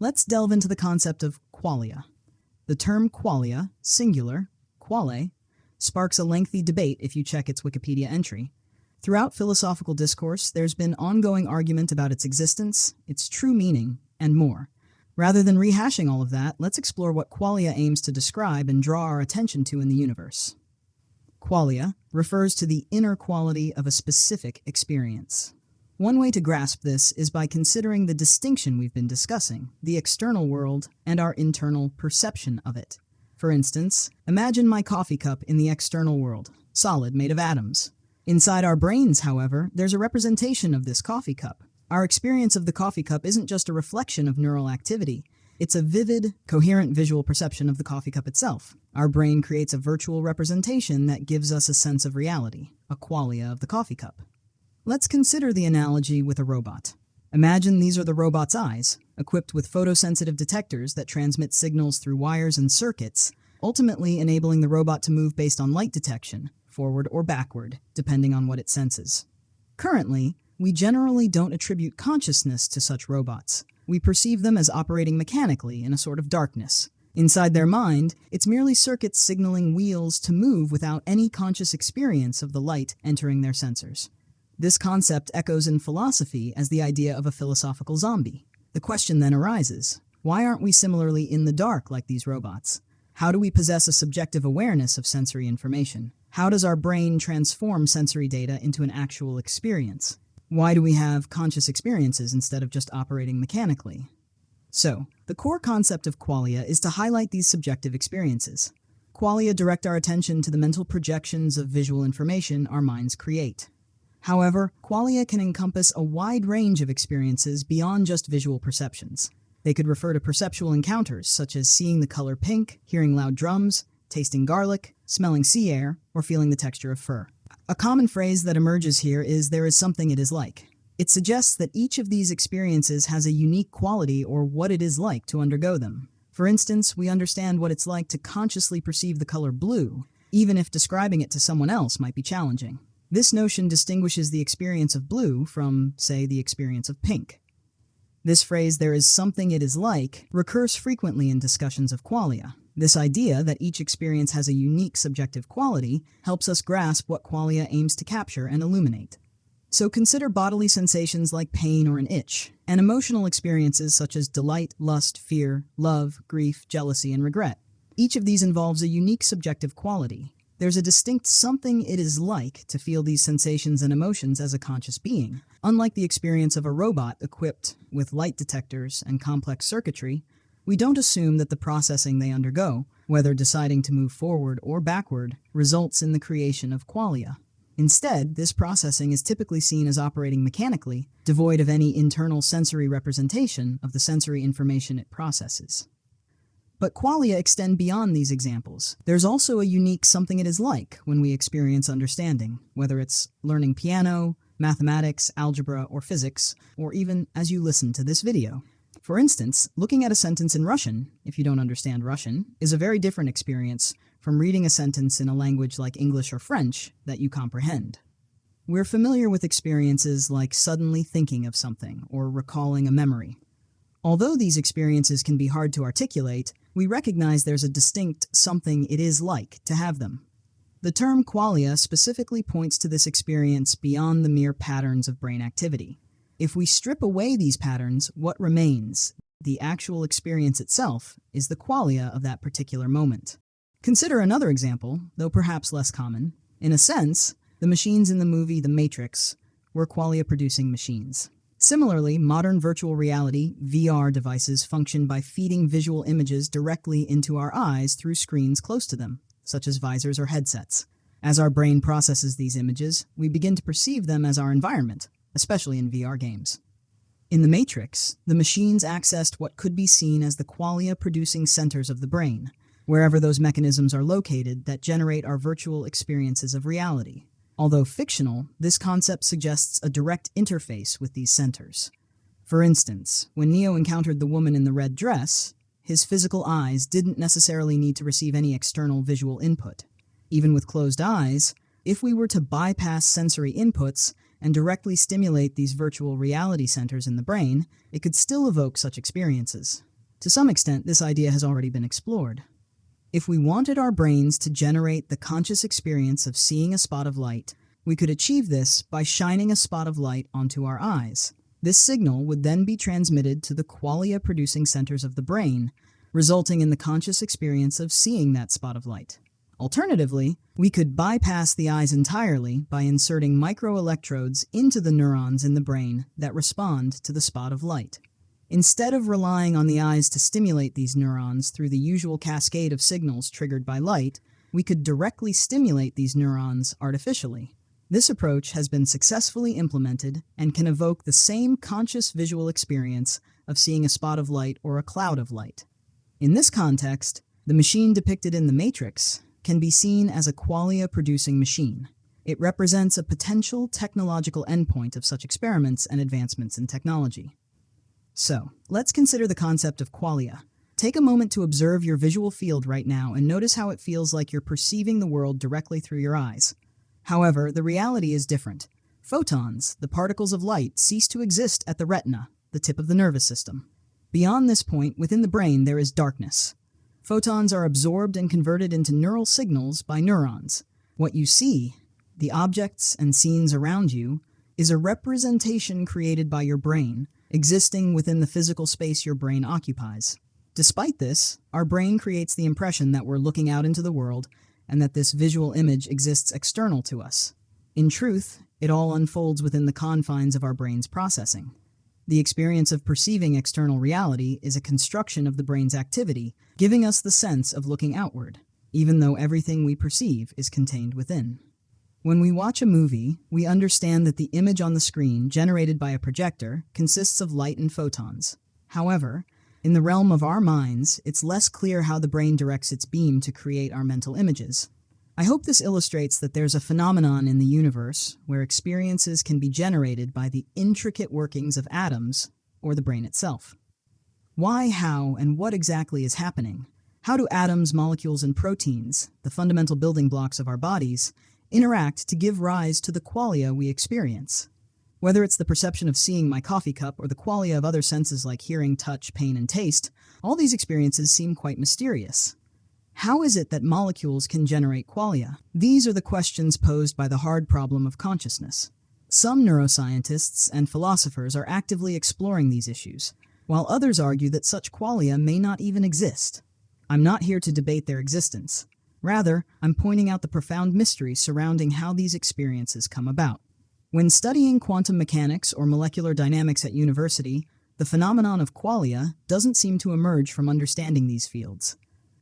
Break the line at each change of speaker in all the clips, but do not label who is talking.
Let's delve into the concept of qualia. The term qualia, singular, quale, sparks a lengthy debate if you check its Wikipedia entry. Throughout philosophical discourse, there's been ongoing argument about its existence, its true meaning, and more. Rather than rehashing all of that, let's explore what qualia aims to describe and draw our attention to in the universe. Qualia refers to the inner quality of a specific experience. One way to grasp this is by considering the distinction we've been discussing, the external world and our internal perception of it. For instance, imagine my coffee cup in the external world, solid, made of atoms. Inside our brains, however, there's a representation of this coffee cup. Our experience of the coffee cup isn't just a reflection of neural activity. It's a vivid, coherent visual perception of the coffee cup itself. Our brain creates a virtual representation that gives us a sense of reality, a qualia of the coffee cup. Let's consider the analogy with a robot. Imagine these are the robot's eyes, equipped with photosensitive detectors that transmit signals through wires and circuits, ultimately enabling the robot to move based on light detection, forward or backward, depending on what it senses. Currently, we generally don't attribute consciousness to such robots. We perceive them as operating mechanically in a sort of darkness. Inside their mind, it's merely circuits signaling wheels to move without any conscious experience of the light entering their sensors. This concept echoes in philosophy as the idea of a philosophical zombie. The question then arises, why aren't we similarly in the dark like these robots? How do we possess a subjective awareness of sensory information? How does our brain transform sensory data into an actual experience? Why do we have conscious experiences instead of just operating mechanically? So, the core concept of qualia is to highlight these subjective experiences. Qualia direct our attention to the mental projections of visual information our minds create. However, qualia can encompass a wide range of experiences beyond just visual perceptions. They could refer to perceptual encounters such as seeing the color pink, hearing loud drums, tasting garlic, smelling sea air, or feeling the texture of fur. A common phrase that emerges here is "there is something it is like." It suggests that each of these experiences has a unique quality or what it is like to undergo them. For instance, we understand what it's like to consciously perceive the color blue, even if describing it to someone else might be challenging. This notion distinguishes the experience of blue from, say, the experience of pink. This phrase, "there is something it is like," recurs frequently in discussions of qualia. This idea that each experience has a unique subjective quality helps us grasp what qualia aims to capture and illuminate. So consider bodily sensations like pain or an itch, and emotional experiences such as delight, lust, fear, love, grief, jealousy, and regret. Each of these involves a unique subjective quality. There's a distinct something it is like to feel these sensations and emotions as a conscious being. Unlike the experience of a robot equipped with light detectors and complex circuitry, we don't assume that the processing they undergo, whether deciding to move forward or backward, results in the creation of qualia. Instead, this processing is typically seen as operating mechanically, devoid of any internal sensory representation of the sensory information it processes. But qualia extend beyond these examples. There's also a unique something it is like when we experience understanding, whether it's learning piano, mathematics, algebra, or physics, or even as you listen to this video. For instance, looking at a sentence in Russian, if you don't understand Russian, is a very different experience from reading a sentence in a language like English or French that you comprehend. We're familiar with experiences like suddenly thinking of something or recalling a memory. Although these experiences can be hard to articulate, we recognize there's a distinct something it is like to have them. The term qualia specifically points to this experience beyond the mere patterns of brain activity. If we strip away these patterns, what remains, the actual experience itself, is the qualia of that particular moment. Consider another example, though perhaps less common. In a sense, the machines in the movie The Matrix were qualia-producing machines. Similarly, modern virtual reality, VR devices function by feeding visual images directly into our eyes through screens close to them, such as visors or headsets. As our brain processes these images, we begin to perceive them as our environment, especially in VR games. In The Matrix, the machines accessed what could be seen as the qualia-producing centers of the brain, wherever those mechanisms are located that generate our virtual experiences of reality. Although fictional, this concept suggests a direct interface with these centers. For instance, when Neo encountered the woman in the red dress, his physical eyes didn't necessarily need to receive any external visual input. Even with closed eyes, if we were to bypass sensory inputs and directly stimulate these virtual reality centers in the brain, it could still evoke such experiences. To some extent, this idea has already been explored. If we wanted our brains to generate the conscious experience of seeing a spot of light, we could achieve this by shining a spot of light onto our eyes. This signal would then be transmitted to the qualia-producing centers of the brain, resulting in the conscious experience of seeing that spot of light. Alternatively, we could bypass the eyes entirely by inserting microelectrodes into the neurons in the brain that respond to the spot of light. Instead of relying on the eyes to stimulate these neurons through the usual cascade of signals triggered by light, we could directly stimulate these neurons artificially. This approach has been successfully implemented and can evoke the same conscious visual experience of seeing a spot of light or a cloud of light. In this context, the machine depicted in the Matrix can be seen as a qualia-producing machine. It represents a potential technological endpoint of such experiments and advancements in technology. So, let's consider the concept of qualia. Take a moment to observe your visual field right now and notice how it feels like you're perceiving the world directly through your eyes. However, the reality is different. Photons, the particles of light, cease to exist at the retina, the tip of the nervous system. Beyond this point, within the brain, there is darkness. Photons are absorbed and converted into neural signals by neurons. What you see, the objects and scenes around you, is a representation created by your brain, existing within the physical space your brain occupies. Despite this, our brain creates the impression that we're looking out into the world and that this visual image exists external to us. In truth, it all unfolds within the confines of our brain's processing. The experience of perceiving external reality is a construction of the brain's activity, giving us the sense of looking outward, even though everything we perceive is contained within. When we watch a movie, we understand that the image on the screen, generated by a projector, consists of light and photons. However, in the realm of our minds, it's less clear how the brain directs its beam to create our mental images. I hope this illustrates that there's a phenomenon in the universe where experiences can be generated by the intricate workings of atoms or the brain itself. Why, how, and what exactly is happening? How do atoms, molecules, and proteins, the fundamental building blocks of our bodies, interact to give rise to the qualia we experience? Whether it's the perception of seeing my coffee cup or the qualia of other senses like hearing, touch, pain, and taste, all these experiences seem quite mysterious. How is it that molecules can generate qualia? These are the questions posed by the hard problem of consciousness. Some neuroscientists and philosophers are actively exploring these issues, while others argue that such qualia may not even exist. I'm not here to debate their existence. Rather, I'm pointing out the profound mystery surrounding how these experiences come about. When studying quantum mechanics or molecular dynamics at university, the phenomenon of qualia doesn't seem to emerge from understanding these fields.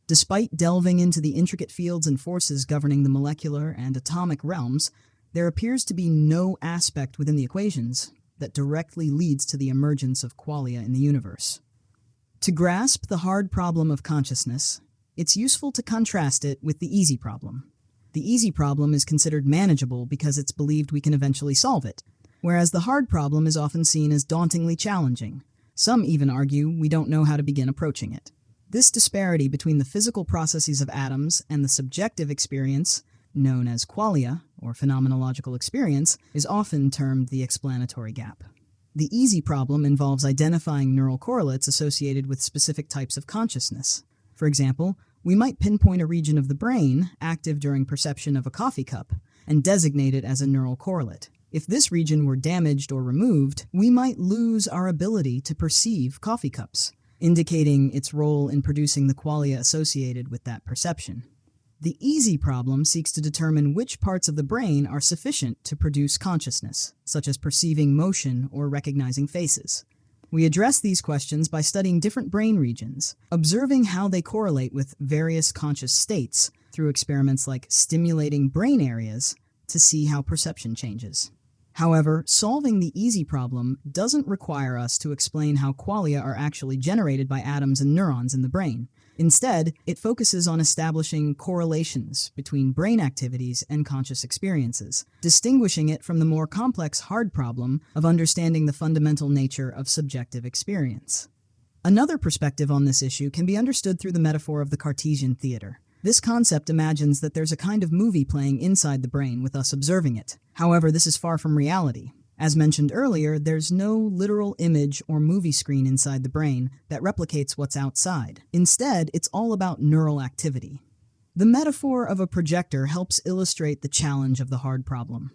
Despite delving into the intricate fields and forces governing the molecular and atomic realms, there appears to be no aspect within the equations that directly leads to the emergence of qualia in the universe. To grasp the hard problem of consciousness, it's useful to contrast it with the easy problem. The easy problem is considered manageable because it's believed we can eventually solve it, whereas the hard problem is often seen as dauntingly challenging. Some even argue we don't know how to begin approaching it. This disparity between the physical processes of atoms and the subjective experience, known as qualia, or phenomenological experience, is often termed the explanatory gap. The easy problem involves identifying neural correlates associated with specific types of consciousness. For example, we might pinpoint a region of the brain active during perception of a coffee cup and designate it as a neural correlate. If this region were damaged or removed, we might lose our ability to perceive coffee cups, indicating its role in producing the qualia associated with that perception. The easy problem seeks to determine which parts of the brain are sufficient to produce consciousness, such as perceiving motion or recognizing faces. We address these questions by studying different brain regions, observing how they correlate with various conscious states through experiments like stimulating brain areas to see how perception changes. However, solving the easy problem doesn't require us to explain how qualia are actually generated by atoms and neurons in the brain. Instead, it focuses on establishing correlations between brain activities and conscious experiences, distinguishing it from the more complex hard problem of understanding the fundamental nature of subjective experience. Another perspective on this issue can be understood through the metaphor of the Cartesian theater. This concept imagines that there's a kind of movie playing inside the brain with us observing it. However, this is far from reality. As mentioned earlier, there's no literal image or movie screen inside the brain that replicates what's outside. Instead, it's all about neural activity. The metaphor of a projector helps illustrate the challenge of the hard problem.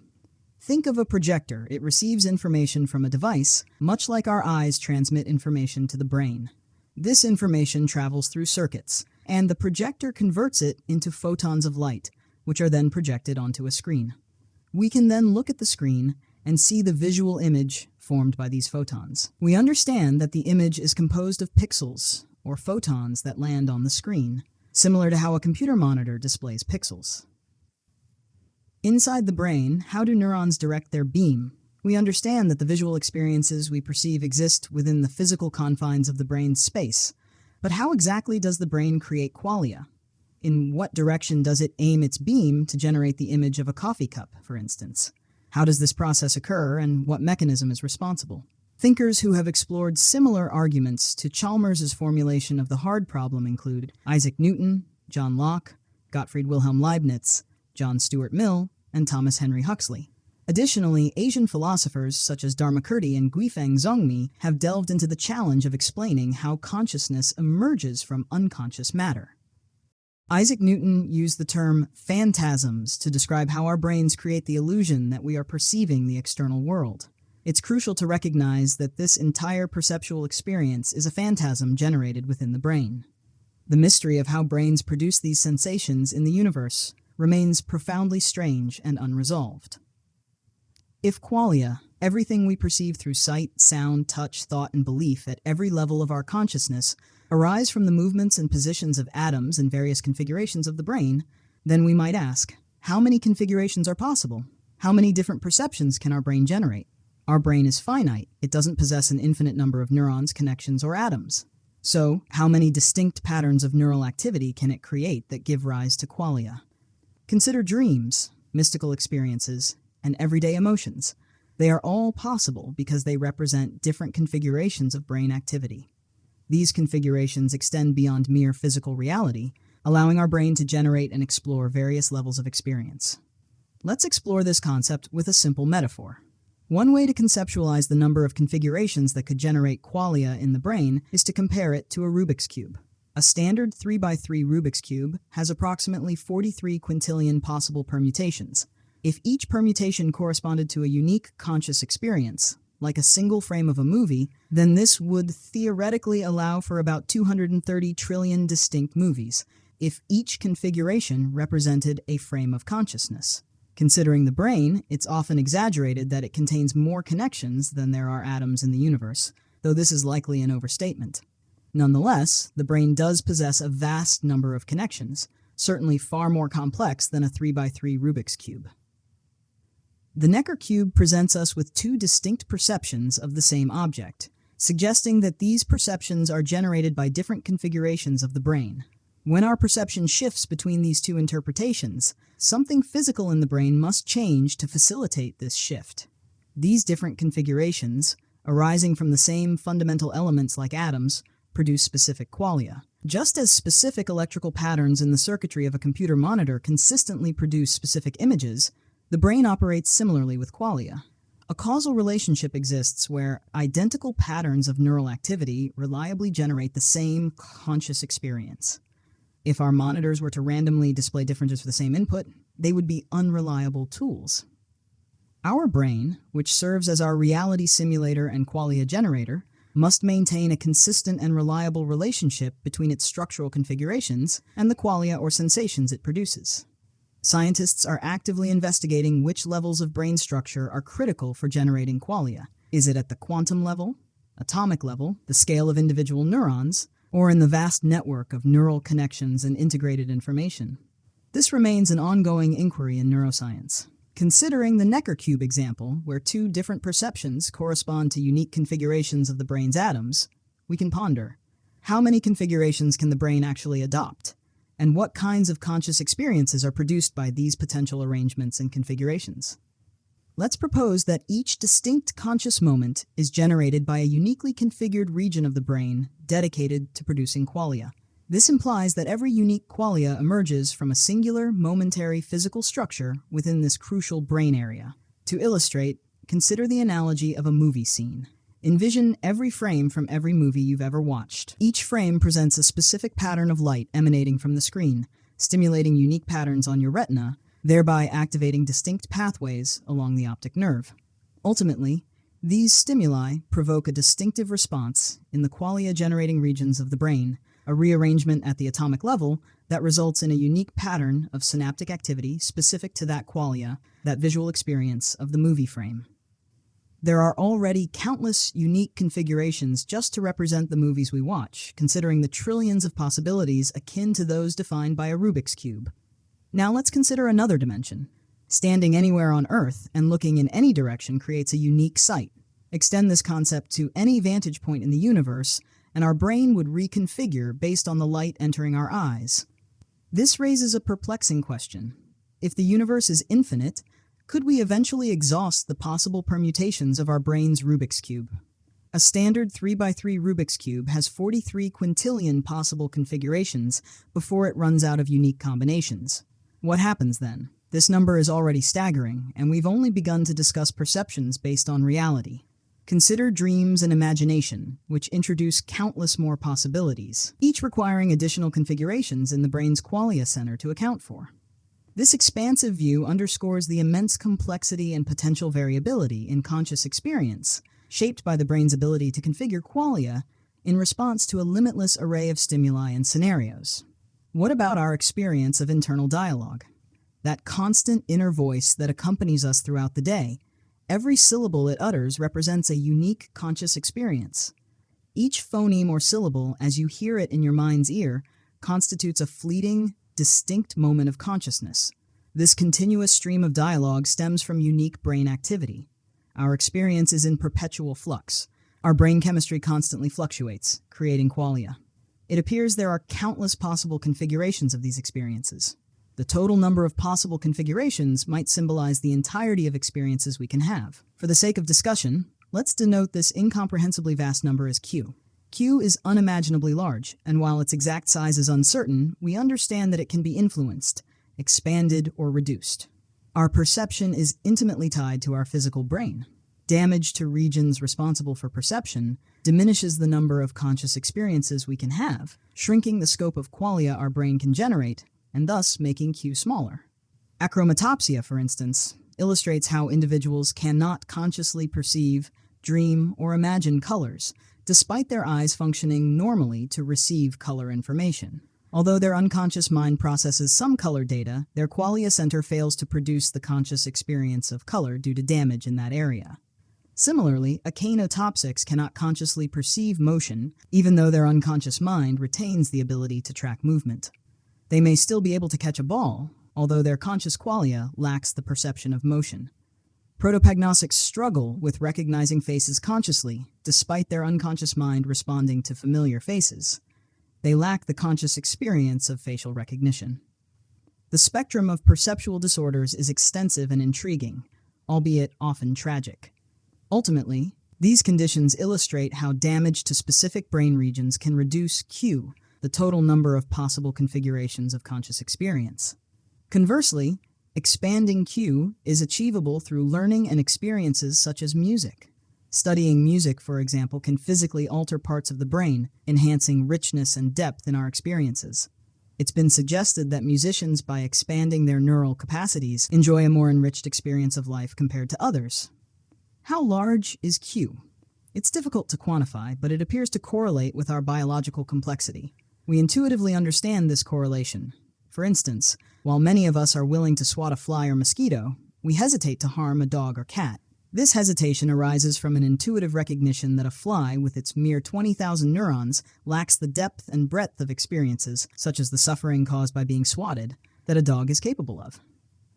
Think of a projector. It receives information from a device, much like our eyes transmit information to the brain. This information travels through circuits, and the projector converts it into photons of light, which are then projected onto a screen. We can then look at the screen and see the visual image formed by these photons. We understand that the image is composed of pixels, or photons that land on the screen, similar to how a computer monitor displays pixels. Inside the brain, how do neurons direct their beam? We understand that the visual experiences we perceive exist within the physical confines of the brain's space. But how exactly does the brain create qualia? In what direction does it aim its beam to generate the image of a coffee cup, for instance? How does this process occur, and what mechanism is responsible? Thinkers who have explored similar arguments to Chalmers's formulation of the hard problem include Isaac Newton, John Locke, Gottfried Wilhelm Leibniz, John Stuart Mill, and Thomas Henry Huxley. Additionally, Asian philosophers such as Dharmakirti and Guifeng Zhongmi have delved into the challenge of explaining how consciousness emerges from unconscious matter. Isaac Newton used the term phantasms to describe how our brains create the illusion that we are perceiving the external world. It's crucial to recognize that this entire perceptual experience is a phantasm generated within the brain. The mystery of how brains produce these sensations in the universe remains profoundly strange and unresolved. If qualia, everything we perceive through sight, sound, touch, thought, and belief at every level of our consciousness, arise from the movements and positions of atoms in various configurations of the brain, then we might ask, how many configurations are possible? How many different perceptions can our brain generate? Our brain is finite. It doesn't possess an infinite number of neurons, connections, or atoms. So, how many distinct patterns of neural activity can it create that give rise to qualia? Consider dreams, mystical experiences, and everyday emotions. They are all possible because they represent different configurations of brain activity. These configurations extend beyond mere physical reality, allowing our brain to generate and explore various levels of experience. Let's explore this concept with a simple metaphor. One way to conceptualize the number of configurations that could generate qualia in the brain is to compare it to a Rubik's Cube. A standard 3x3 Rubik's Cube has approximately 43 quintillion possible permutations. If each permutation corresponded to a unique conscious experience, like a single frame of a movie, then this would theoretically allow for about 230 trillion distinct movies, if each configuration represented a frame of consciousness. Considering the brain, it's often exaggerated that it contains more connections than there are atoms in the universe, though this is likely an overstatement. Nonetheless, the brain does possess a vast number of connections, certainly far more complex than a 3x3 Rubik's Cube. The Necker cube presents us with two distinct perceptions of the same object, suggesting that these perceptions are generated by different configurations of the brain. When our perception shifts between these two interpretations, something physical in the brain must change to facilitate this shift. These different configurations, arising from the same fundamental elements like atoms, produce specific qualia. Just as specific electrical patterns in the circuitry of a computer monitor consistently produce specific images, the brain operates similarly with qualia. A causal relationship exists where identical patterns of neural activity reliably generate the same conscious experience. If our monitors were to randomly display differences for the same input, they would be unreliable tools. Our brain, which serves as our reality simulator and qualia generator, must maintain a consistent and reliable relationship between its structural configurations and the qualia or sensations it produces. Scientists are actively investigating which levels of brain structure are critical for generating qualia. Is it at the quantum level, atomic level, the scale of individual neurons, or in the vast network of neural connections and integrated information? This remains an ongoing inquiry in neuroscience. Considering the Necker cube example, where two different perceptions correspond to unique configurations of the brain's atoms, we can ponder, how many configurations can the brain actually adopt? And what kinds of conscious experiences are produced by these potential arrangements and configurations? Let's propose that each distinct conscious moment is generated by a uniquely configured region of the brain dedicated to producing qualia. This implies that every unique qualia emerges from a singular, momentary physical structure within this crucial brain area. To illustrate, consider the analogy of a movie scene. Envision every frame from every movie you've ever watched. Each frame presents a specific pattern of light emanating from the screen, stimulating unique patterns on your retina, thereby activating distinct pathways along the optic nerve. Ultimately, these stimuli provoke a distinctive response in the qualia-generating regions of the brain, a rearrangement at the atomic level that results in a unique pattern of synaptic activity specific to that qualia, that visual experience of the movie frame. There are already countless unique configurations just to represent the movies we watch, considering the trillions of possibilities akin to those defined by a Rubik's Cube. Now let's consider another dimension. Standing anywhere on Earth and looking in any direction creates a unique sight. Extend this concept to any vantage point in the universe, and our brain would reconfigure based on the light entering our eyes. This raises a perplexing question. If the universe is infinite, could we eventually exhaust the possible permutations of our brain's Rubik's Cube? A standard 3x3 Rubik's Cube has 43 quintillion possible configurations before it runs out of unique combinations. What happens then? This number is already staggering, and we've only begun to discuss perceptions based on reality. Consider dreams and imagination, which introduce countless more possibilities, each requiring additional configurations in the brain's qualia center to account for. This expansive view underscores the immense complexity and potential variability in conscious experience, shaped by the brain's ability to configure qualia in response to a limitless array of stimuli and scenarios. What about our experience of internal dialogue? That constant inner voice that accompanies us throughout the day. Every syllable it utters represents a unique conscious experience. Each phoneme or syllable, as you hear it in your mind's ear, constitutes a fleeting, distinct moment of consciousness. This continuous stream of dialogue stems from unique brain activity. Our experience is in perpetual flux. Our brain chemistry constantly fluctuates, creating qualia. It appears there are countless possible configurations of these experiences. The total number of possible configurations might symbolize the entirety of experiences we can have. For the sake of discussion, let's denote this incomprehensibly vast number as Q. Q is unimaginably large, and while its exact size is uncertain, we understand that it can be influenced, expanded, or reduced. Our perception is intimately tied to our physical brain. Damage to regions responsible for perception diminishes the number of conscious experiences we can have, shrinking the scope of qualia our brain can generate, and thus making Q smaller. Achromatopsia, for instance, illustrates how individuals cannot consciously perceive, dream, or imagine colors, despite their eyes functioning normally to receive color information. Although their unconscious mind processes some color data, their qualia center fails to produce the conscious experience of color due to damage in that area. Similarly, echinotopsics cannot consciously perceive motion, even though their unconscious mind retains the ability to track movement. They may still be able to catch a ball, although their conscious qualia lacks the perception of motion. Protopagnostics struggle with recognizing faces consciously, despite their unconscious mind responding to familiar faces. They lack the conscious experience of facial recognition. The spectrum of perceptual disorders is extensive and intriguing, albeit often tragic. Ultimately, these conditions illustrate how damage to specific brain regions can reduce Q, the total number of possible configurations of conscious experience. Conversely, expanding Q is achievable through learning and experiences such as music. Studying music, for example, can physically alter parts of the brain, enhancing richness and depth in our experiences. It's been suggested that musicians, by expanding their neural capacities, enjoy a more enriched experience of life compared to others. How large is Q? It's difficult to quantify, but it appears to correlate with our biological complexity. We intuitively understand this correlation. For instance, while many of us are willing to swat a fly or mosquito, we hesitate to harm a dog or cat. This hesitation arises from an intuitive recognition that a fly, with its mere 20,000 neurons, lacks the depth and breadth of experiences, such as the suffering caused by being swatted, that a dog is capable of.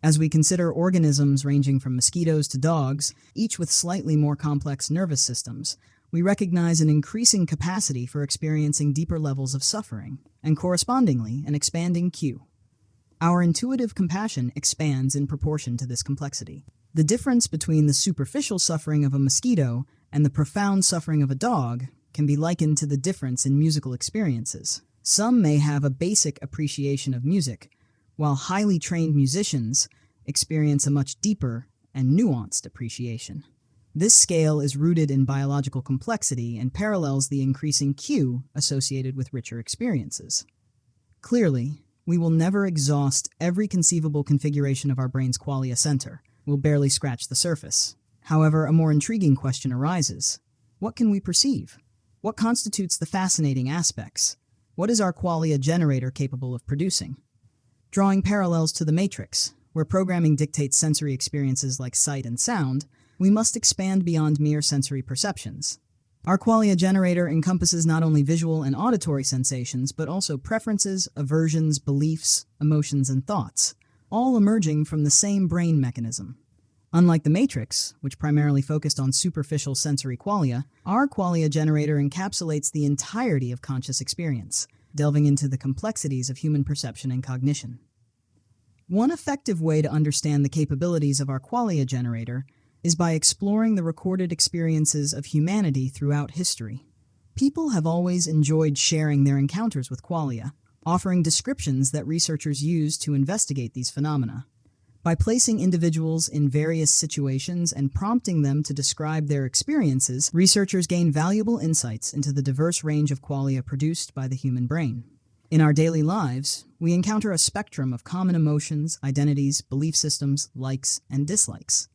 As we consider organisms ranging from mosquitoes to dogs, each with slightly more complex nervous systems, we recognize an increasing capacity for experiencing deeper levels of suffering, and correspondingly, an expanding Q. Our intuitive compassion expands in proportion to this complexity. The difference between the superficial suffering of a mosquito and the profound suffering of a dog can be likened to the difference in musical experiences. Some may have a basic appreciation of music, while highly trained musicians experience a much deeper and nuanced appreciation. This scale is rooted in biological complexity and parallels the increasing Q associated with richer experiences. Clearly, we will never exhaust every conceivable configuration of our brain's qualia center. We'll barely scratch the surface. However, a more intriguing question arises. What can we perceive? What constitutes the fascinating aspects? What is our qualia generator capable of producing? Drawing parallels to the Matrix, where programming dictates sensory experiences like sight and sound, we must expand beyond mere sensory perceptions. Our qualia generator encompasses not only visual and auditory sensations, but also preferences, aversions, beliefs, emotions, and thoughts, all emerging from the same brain mechanism. Unlike the Matrix, which primarily focused on superficial sensory qualia, our qualia generator encapsulates the entirety of conscious experience, delving into the complexities of human perception and cognition. One effective way to understand the capabilities of our qualia generator is by exploring the recorded experiences of humanity throughout history. People have always enjoyed sharing their encounters with qualia, offering descriptions that researchers use to investigate these phenomena. By placing individuals in various situations and prompting them to describe their experiences, researchers gain valuable insights into the diverse range of qualia produced by the human brain. In our daily lives, we encounter a spectrum of common emotions, identities, belief systems, likes, and dislikes.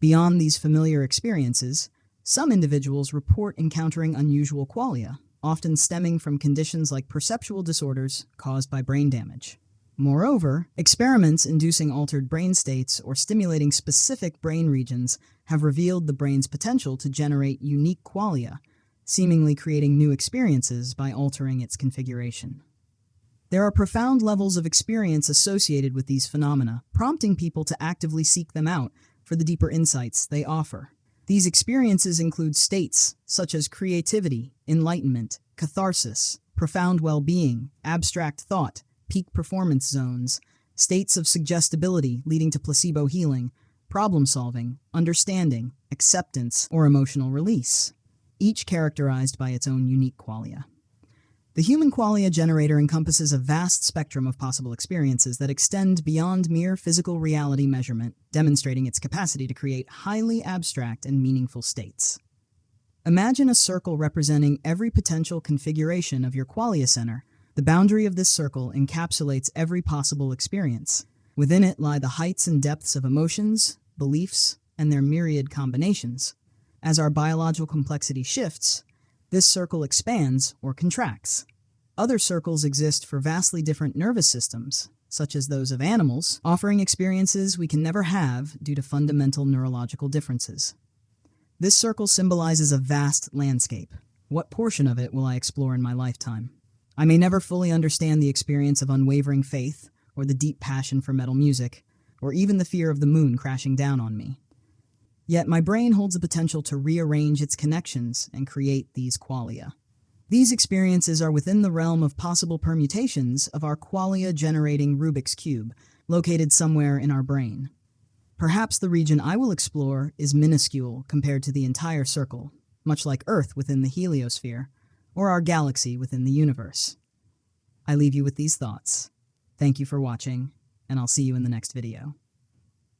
Beyond these familiar experiences, some individuals report encountering unusual qualia, often stemming from conditions like perceptual disorders caused by brain damage. Moreover, experiments inducing altered brain states or stimulating specific brain regions have revealed the brain's potential to generate unique qualia, seemingly creating new experiences by altering its configuration. There are profound levels of experience associated with these phenomena, prompting people to actively seek them out for the deeper insights they offer. These experiences include states such as creativity, enlightenment, catharsis, profound well-being, abstract thought, peak performance zones, states of suggestibility leading to placebo healing, problem-solving, understanding, acceptance, or emotional release, each characterized by its own unique qualia. The human qualia generator encompasses a vast spectrum of possible experiences that extend beyond mere physical reality measurement, demonstrating its capacity to create highly abstract and meaningful states. Imagine a circle representing every potential configuration of your qualia center. The boundary of this circle encapsulates every possible experience. Within it lie the heights and depths of emotions, beliefs, and their myriad combinations. As our biological complexity shifts, this circle expands or contracts. Other circles exist for vastly different nervous systems, such as those of animals, offering experiences we can never have due to fundamental neurological differences. This circle symbolizes a vast landscape. What portion of it will I explore in my lifetime? I may never fully understand the experience of unwavering faith, or the deep passion for metal music, or even the fear of the moon crashing down on me. Yet my brain holds the potential to rearrange its connections and create these qualia. These experiences are within the realm of possible permutations of our qualia-generating Rubik's Cube, located somewhere in our brain. Perhaps the region I will explore is minuscule compared to the entire circle, much like Earth within the heliosphere, or our galaxy within the universe. I leave you with these thoughts. Thank you for watching, and I'll see you in the next video.